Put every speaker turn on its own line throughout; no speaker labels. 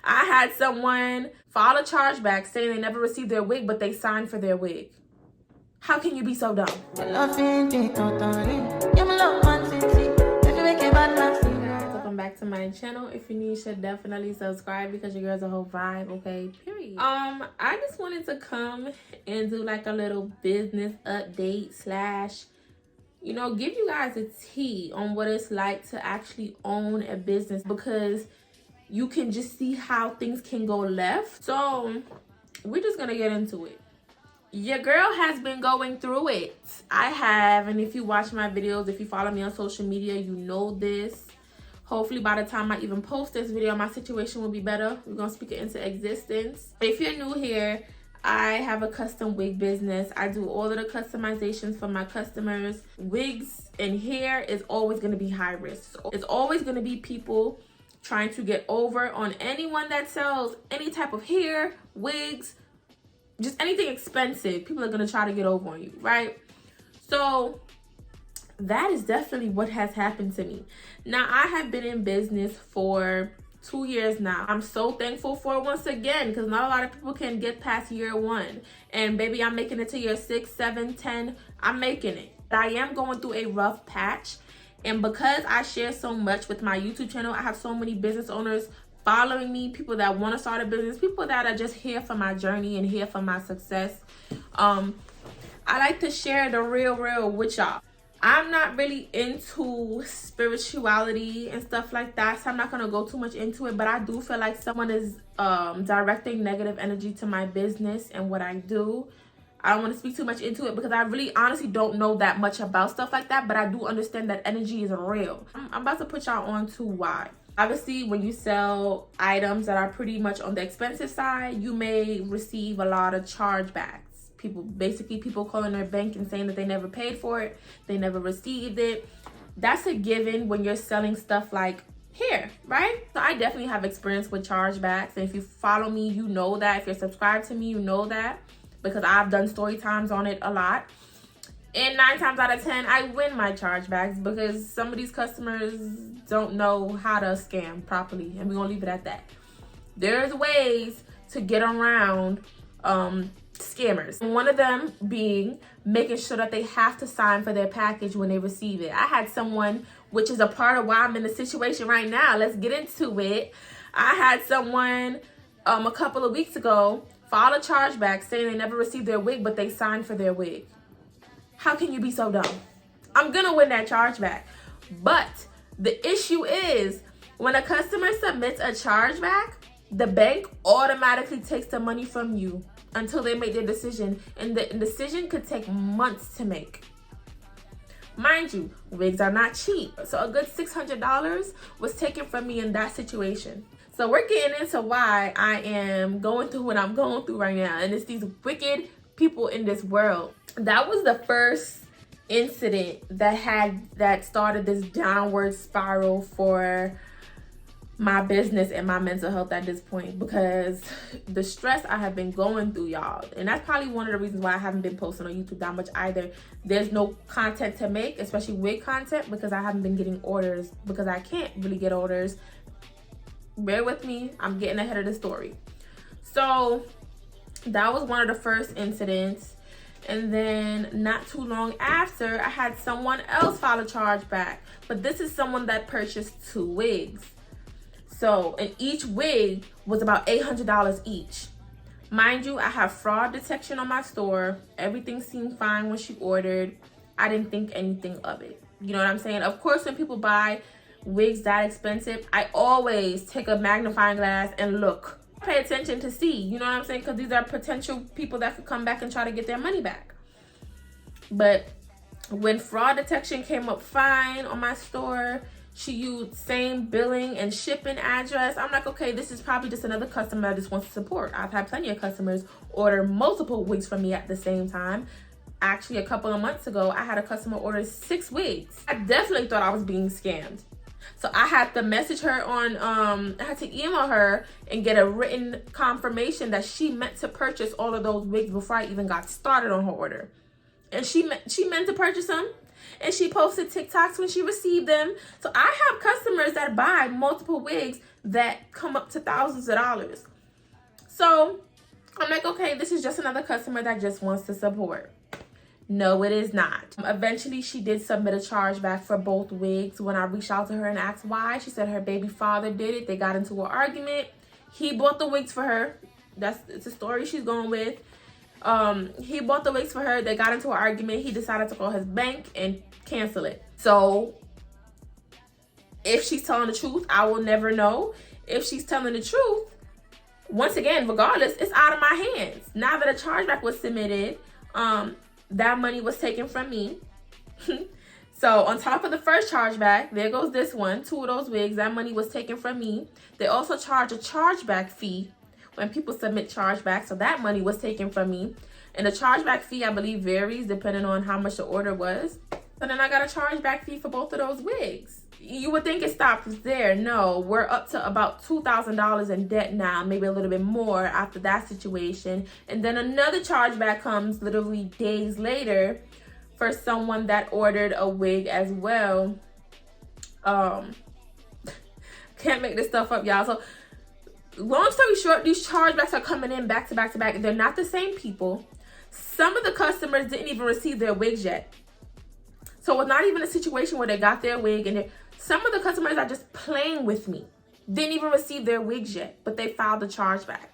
I had someone file a chargeback saying they never received their wig, but they signed for their wig. How can you be so dumb? Welcome back to my channel. If you're new, you should definitely subscribe because your girl's a whole vibe, okay? Period. I just wanted to come and do like a little business update slash, you know, give you guys a tea on what it's like to actually own a business, because you can just see how things can go left. So we're just gonna get into it. Your girl has been going through it. I have, and if you watch my videos, if you follow me on social media, you know this. Hopefully by the time I even post this video, my situation will be better. We're gonna speak it into existence. If you're new here, I have a custom wig business. I do all of the customizations for my customers. Wigs and hair is always gonna be high risk. It's always gonna be people trying to get over on anyone that sells any type of hair, wigs, just anything expensive. People are gonna try to get over on you, right? So that is definitely what has happened to me. Now, I have been in business for 2 years now. I'm so thankful for it once again, because not a lot of people can get past year 1. And baby, I'm making it to year 6, 7, 10. I'm making it. I am going through a rough patch. And because I share so much with my YouTube channel, I have so many business owners following me, people that want to start a business, people that are just here for my journey and here for my success. I like to share the real with y'all. I'm not really into spirituality and stuff like that, so I'm not gonna go too much into it, but I do feel like someone is directing negative energy to my business and what I do. I don't want to speak too much into it because I really honestly don't know that much about stuff like that, but I do understand that energy is real. I'm about to put y'all on to why. Obviously, when you sell items that are pretty much on the expensive side, you may receive a lot of chargebacks. People calling their bank and saying that they never paid for it, they never received it. That's a given when you're selling stuff like hair, right? So I definitely have experience with chargebacks, and if you follow me, you know that. If you're subscribed to me, you know that, because I've done story times on it a lot. And 9 times out of 10, I win my chargebacks because some of these customers don't know how to scam properly, and we're gonna leave it at that. There's ways to get around scammers. One of them being making sure that they have to sign for their package when they receive it. I had someone, which is a part of why I'm in the situation right now. Let's get into it. I had someone a couple of weeks ago file a chargeback saying they never received their wig, but they signed for their wig. How can you be so dumb? I'm gonna win that chargeback. But the issue is, when a customer submits a chargeback, the bank automatically takes the money from you until they make their decision, and the decision could take months to make. Mind you, wigs are not cheap, so a good $600 was taken from me in that situation. So we're getting into why I am going through what I'm going through right now, and it's these wicked people in this world. That was the first incident that started this downward spiral for my business and my mental health at this point, because the stress I have been going through, y'all, and that's probably one of the reasons why I haven't been posting on YouTube that much either. There's no content to make, especially wig content, because I haven't been getting orders, because I can't really get orders. Bear with me, I'm getting ahead of the story. So that was one of the first incidents. And then not too long after, I had someone else file a chargeback, but this is someone that purchased 2 wigs. So, and each wig was about $800 each. Mind you, I have fraud detection on my store. Everything seemed fine when she ordered. I didn't think anything of it. You know what I'm saying? Of course, when people buy wigs that expensive, I always take a magnifying glass and look. Pay attention to see, you know what I'm saying? Because these are potential people that could come back and try to get their money back. But when fraud detection came up fine on my store, she used same billing and shipping address. I'm like, okay, this is probably just another customer that just wants to support. I've had plenty of customers order multiple wigs from me at the same time. Actually, a couple of months ago, I had a customer order 6 wigs. I definitely thought I was being scammed. So I had to message her on, I had to email her and get a written confirmation that she meant to purchase all of those wigs before I even got started on her order. And she meant to purchase them. and she posted TikToks when she received them. So I have customers that buy multiple wigs that come up to thousands of dollars. So I'm like, okay, this is just another customer that just wants to support. No, it is not. Eventually, she did submit a chargeback for both wigs. When I reached out to her and asked why, she said her baby father did it. They got into an argument. He bought the wigs for her. It's a story she's going with. He bought the wigs for her. They got into an argument. He decided to call his bank and cancel it. So if she's telling the truth, I will never know. If she's telling the truth, once again, regardless, it's out of my hands. Now that a chargeback was submitted, that money was taken from me. So on top of the first chargeback, there goes this one, 2 of those wigs, that money was taken from me. They also charge a chargeback fee when people submit chargebacks, so that money was taken from me. And the chargeback fee, I believe, varies depending on how much the order was. And then I got a chargeback fee for both of those wigs. You would think it stops there. No, we're up to about $2,000 in debt now, maybe a little bit more after that situation. And then another chargeback comes literally days later for someone that ordered a wig as well. Can't make this stuff up, y'all. So long story short, these chargebacks are coming in back to back to back. They're not the same people. Some of the customers didn't even receive their wigs yet. So it's not even a situation where they got their wig and some of the customers are just playing with me. Didn't even receive their wigs yet, but they filed the chargeback.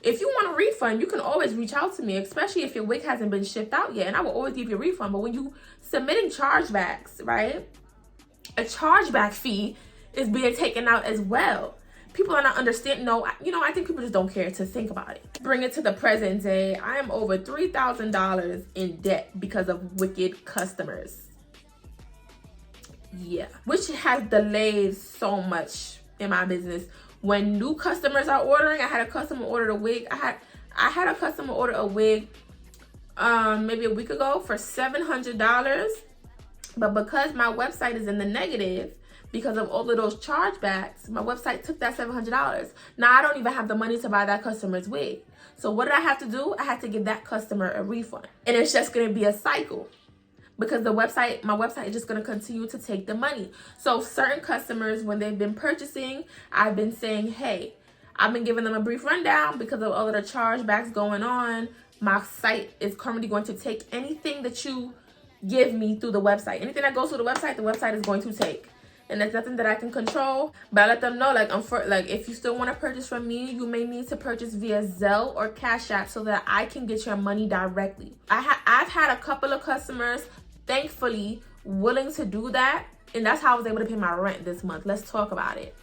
If you want a refund, you can always reach out to me, especially if your wig hasn't been shipped out yet, and I will always give you a refund. But when you submitting chargebacks, right, a chargeback fee is being taken out as well. People are not understanding. No, I think people just don't care to think about it. Bring it to the present day. I am over $3,000 in debt because of wicked customers. Yeah, which has delayed so much in my business. When new customers are ordering, I had a customer order a wig. I had a customer order a wig maybe a week ago for $700, but because my website is in the negative because of all of those chargebacks, my website took that $700. Now I don't even have the money to buy that customer's wig. So what did I have to do? I had to give that customer a refund, and it's just going to be a cycle. Because my website is just going to continue to take the money. So certain customers, when they've been purchasing, I've been saying, hey, I've been giving them a brief rundown because of all of the chargebacks going on. My site is currently going to take anything that you give me through the website. Anything that goes through the website is going to take. And there's nothing that I can control. But I let them know, if you still want to purchase from me, you may need to purchase via Zelle or Cash App so that I can get your money directly. I've had a couple of customers, thankfully, willing to do that. And that's how I was able to pay my rent this month. Let's talk about it.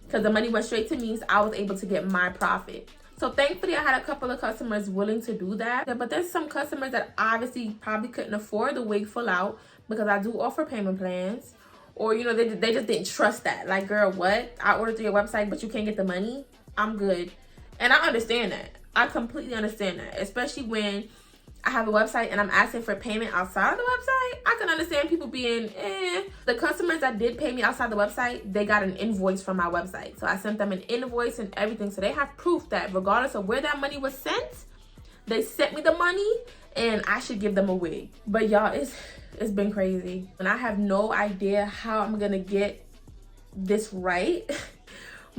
Because the money went straight to me, so I was able to get my profit. So thankfully, I had a couple of customers willing to do that. But there's some customers that obviously probably couldn't afford the wig full out because I do offer payment plans. Or, they just didn't trust that. Like, girl, what? I ordered through your website, but you can't get the money? I'm good. And I understand that. I completely understand that. Especially when I have a website and I'm asking for payment outside of the website. I can understand people being, The customers that did pay me outside the website, they got an invoice from my website. So I sent them an invoice and everything. So they have proof that regardless of where that money was sent, they sent me the money and I should give them a wig. But y'all, it's been crazy. And I have no idea how I'm gonna get this right.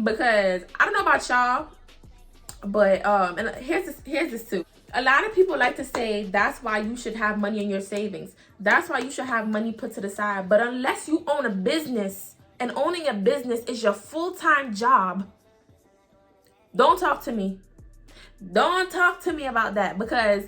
Because I don't know about y'all, but and here's this too. A lot of people like to say that's why you should have money in your savings. That's why you should have money put to the side. But unless you own a business and owning a business is your full-time job, don't talk to me. Don't talk to me about that, because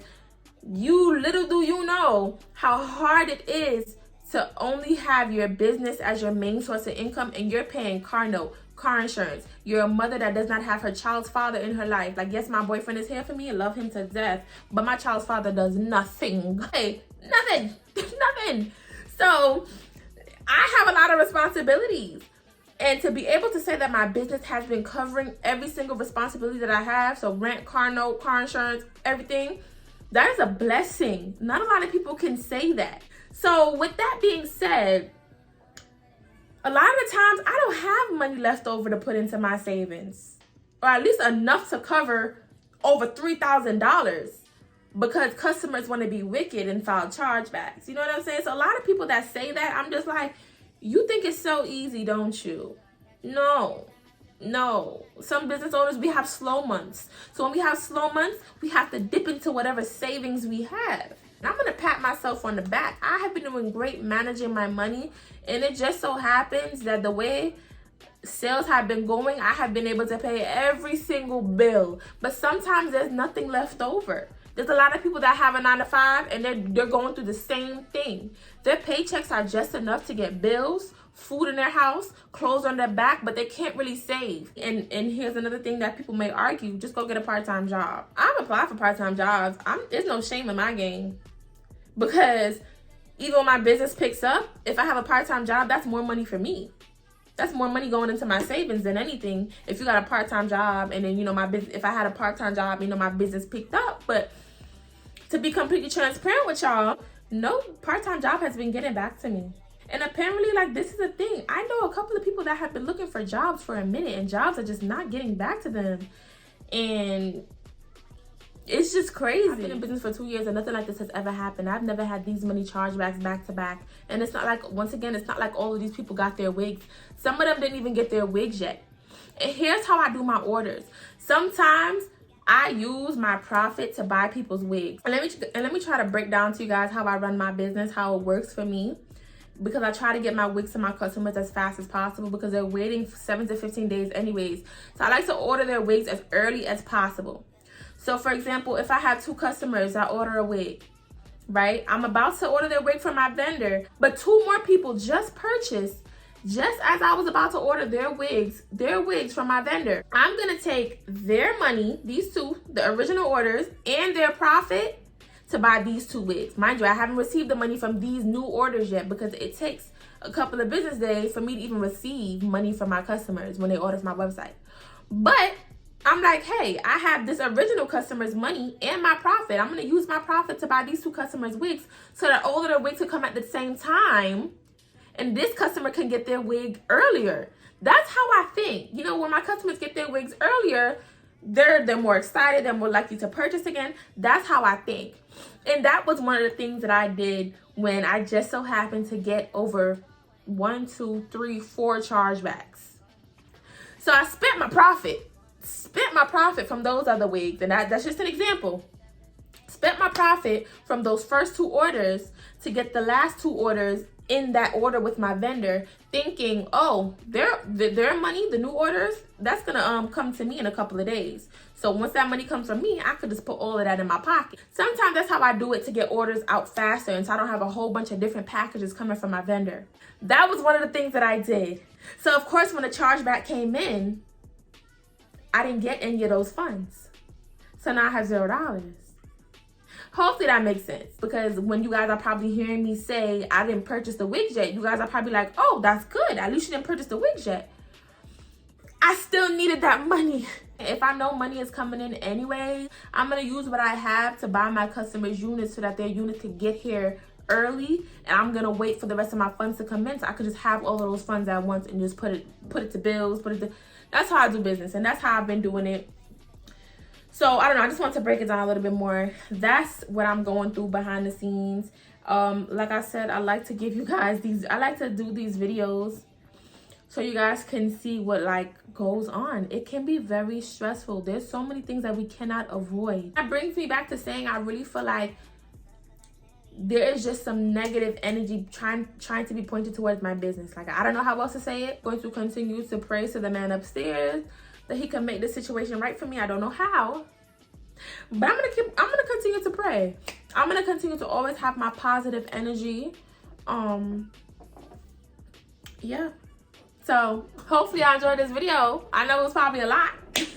little do you know how hard it is to only have your business as your main source of income, and you're paying car note, car insurance. You're a mother that does not have her child's father in her life. Like, yes, my boyfriend is here for me and love him to death, but my child's father does nothing. Hey, nothing. Nothing. So I have a lot of responsibilities. And to be able to say that my business has been covering every single responsibility that I have, so rent, car note, car insurance, everything, that is a blessing. Not a lot of people can say that. So with that being said, a lot of the times I don't have money left over to put into my savings, or at least enough to cover over $3,000. because customers want to be wicked and file chargebacks. You know what I'm saying? So a lot of people that say that, I'm just like, you think it's so easy, don't you? No. Some business owners, we have slow months. So when we have slow months, we have to dip into whatever savings we have. And I'm going to pat myself on the back. I have been doing great managing my money. And it just so happens that the way sales have been going, I have been able to pay every single bill. But sometimes there's nothing left over. There's a lot of people that have a 9-to-5 and they're going through the same thing. Their paychecks are just enough to get bills, food in their house, clothes on their back, but they can't really save. And here's another thing that people may argue: just go get a part-time job. I've applied for part-time jobs. There's no shame in my game, because even when my business picks up, if I have a part-time job, that's more money for me. That's more money going into my savings than anything. If you got a part-time job and then, you know, my business, if I had a part-time job, you know, my business picked up. But to be completely transparent with y'all, no part-time job has been getting back to me. And apparently, like, this is a thing. I know a couple of people that have been looking for jobs for a minute, and jobs are just not getting back to them. And it's just crazy. I've been in business for 2 years and nothing like this has ever happened. I've never had these many chargebacks back to back. And it's not like, once again, it's not like all of these people got their wigs. Some of them didn't even get their wigs yet. And here's how I do my orders. Sometimes I use my profit to buy people's wigs. And let me try to break down to you guys how I run my business, how it works for me. Because I try to get my wigs to my customers as fast as possible, because they're waiting 7 to 15 days anyways. So I like to order their wigs as early as possible. So for example, if I have 2 customers that order a wig, right? I'm about to order their wig from my vendor, but 2 more people just purchased just as I was about to order their wigs from my vendor. I'm gonna take their money, these 2, the original orders, and their profit to buy these 2 wigs. Mind you, I haven't received the money from these new orders yet, because it takes a couple of business days for me to even receive money from my customers when they order from my website. But I'm like, hey, I have this original customer's money and my profit. I'm going to use my profit to buy these 2 customers' wigs so that all of their wigs could come at the same time, and this customer can get their wig earlier. That's how I think. You know, when my customers get their wigs earlier, they're more excited, they're more likely to purchase again. That's how I think. And that was one of the things that I did when I just so happened to get over 1, 2, 3, 4 chargebacks. So I spent my profit from those other wigs, and that's just an example. Spent my profit from those first 2 orders to get the last 2 orders in that order with my vendor, thinking, oh, their money, the new orders, that's gonna come to me in a couple of days. So once that money comes from me, I could just put all of that in my pocket. Sometimes that's how I do it, to get orders out faster, and so I don't have a whole bunch of different packages coming from my vendor. That was one of the things that I did. So of course, when the chargeback came in, I didn't get any of those funds. So now I have $0. Hopefully that makes sense, because when you guys are probably hearing me say I didn't purchase the wigs yet, you guys are probably like, oh, that's good. At least you didn't purchase the wigs yet. I still needed that money. If I know money is coming in anyway, I'm going to use what I have to buy my customers units so that their units can get here early, and I'm going to wait for the rest of my funds to come in so I could just have all of those funds at once and just put it to bills, that's how I do business, and that's how I've been doing it. So I don't know, I just want to break it down a little bit more. That's what I'm going through behind the scenes. Like I said, I like to give you guys I like to do these videos so you guys can see what like goes on. It can be very stressful. There's so many things that we cannot avoid. That brings me back to saying I really feel like there is just some negative energy trying to be pointed towards my business. Like, I don't know how else to say it. I'm going to continue to pray to the man upstairs that he can make this situation right for me. I don't know how, but I'm gonna continue to pray. I'm gonna continue to always have my positive energy. Yeah. So hopefully y'all enjoyed this video. I know it was probably a lot.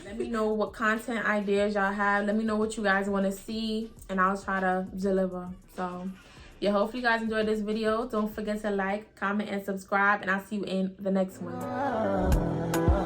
Let me know what content ideas y'all have. Let me know what you guys want to see, and I'll try to deliver. So yeah, hopefully you guys enjoyed this video. Don't forget to like, comment, and subscribe, and I'll see you in the next one.